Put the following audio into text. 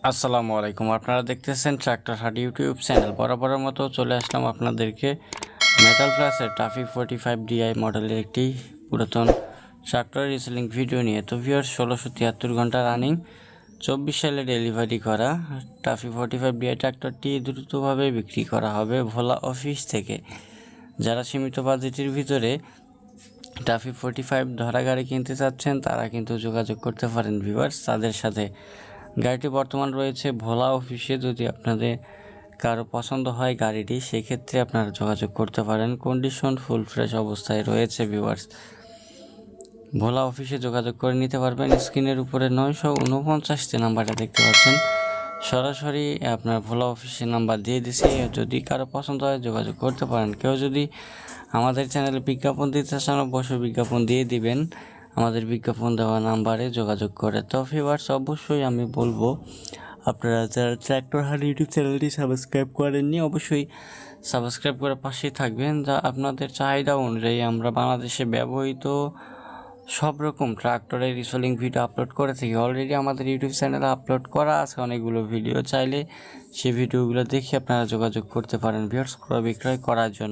আসসালামু আলাইকুম। আপনারা দেখতেছেন ট্রাক্টর হাট ইউটিউব চ্যানেল। বরাবরের মতো চলে আসলাম আপনাদেরকে মেটাল প্লাসের টাফি 45 ডিআই মডেলের একটি পুরাতন ট্রাক্টর রিসেলিং ভিডিও নিয়ে। তো ভিউয়ার্স, 1673 ঘন্টা রানিং 24 সালে ডেলিভারি করা টাফি 45 ডিআই ট্রাক্টরটি দ্রুতভাবে বিক্রি করা হবে ভোলা অফিস থেকে। যারা সীমিত বাজেটের ভিতরে টাফি 45 ধরা গাড়ি কিনতে চাচ্ছেন তারা কিন্তু যোগাযোগ করতে পারেন ভিউয়ার্স তাদের সাথে। গাড়িটি বর্তমান রয়েছে ভোলা অফিসে। যদি আপনাদের কারো পছন্দ হয় গাড়িটি, সেক্ষেত্রে আপনারা যোগাযোগ করতে পারেন। কন্ডিশন ফুল ফ্রেশ অবস্থায় রয়েছে ভিউয়ার্স। ভোলা অফিসে যোগাযোগ করে নিতে পারবেন। স্ক্রিনের উপরে 949 নাম্বারটা দেখতে পাচ্ছেন, সরাসরি আপনার ভোলা অফিসের নাম্বার দিয়ে দিছি। যদি কারো পছন্দ হয় যোগাযোগ করতে পারেন। কেউ যদি আমাদের চ্যানেলে বিজ্ঞাপন দিতে চান অবশ্যই বিজ্ঞাপন দিয়ে দিবেন আমাদের বিজ্ঞাপন দেওয়া নাম্বারে যোগাযোগ করে। তো ভিউয়ার্স, অবশ্যই আমি বলবো আপনারা যারা ট্র্যাক্টর হাট ইউটিউব চ্যানেলটি সাবস্ক্রাইব করেননি অবশ্যই সাবস্ক্রাইব করে পাশেই থাকবেন। যা আপনাদের চাহিদা অনুযায়ী আমরা বাংলাদেশে ব্যবহৃত সব রকম ট্রাক্টরের রিসেলিং ভিডিও আপলোড করে থাকি। অলরেডি আমাদের ইউটিউব চ্যানেলে আপলোড করা আছে অনেকগুলো ভিডিও, চাইলে সেই ভিডিওগুলো দেখে আপনারা যোগাযোগ করতে পারেন ভিউয়ার্স ক্রয় বিক্রয় করার জন্য।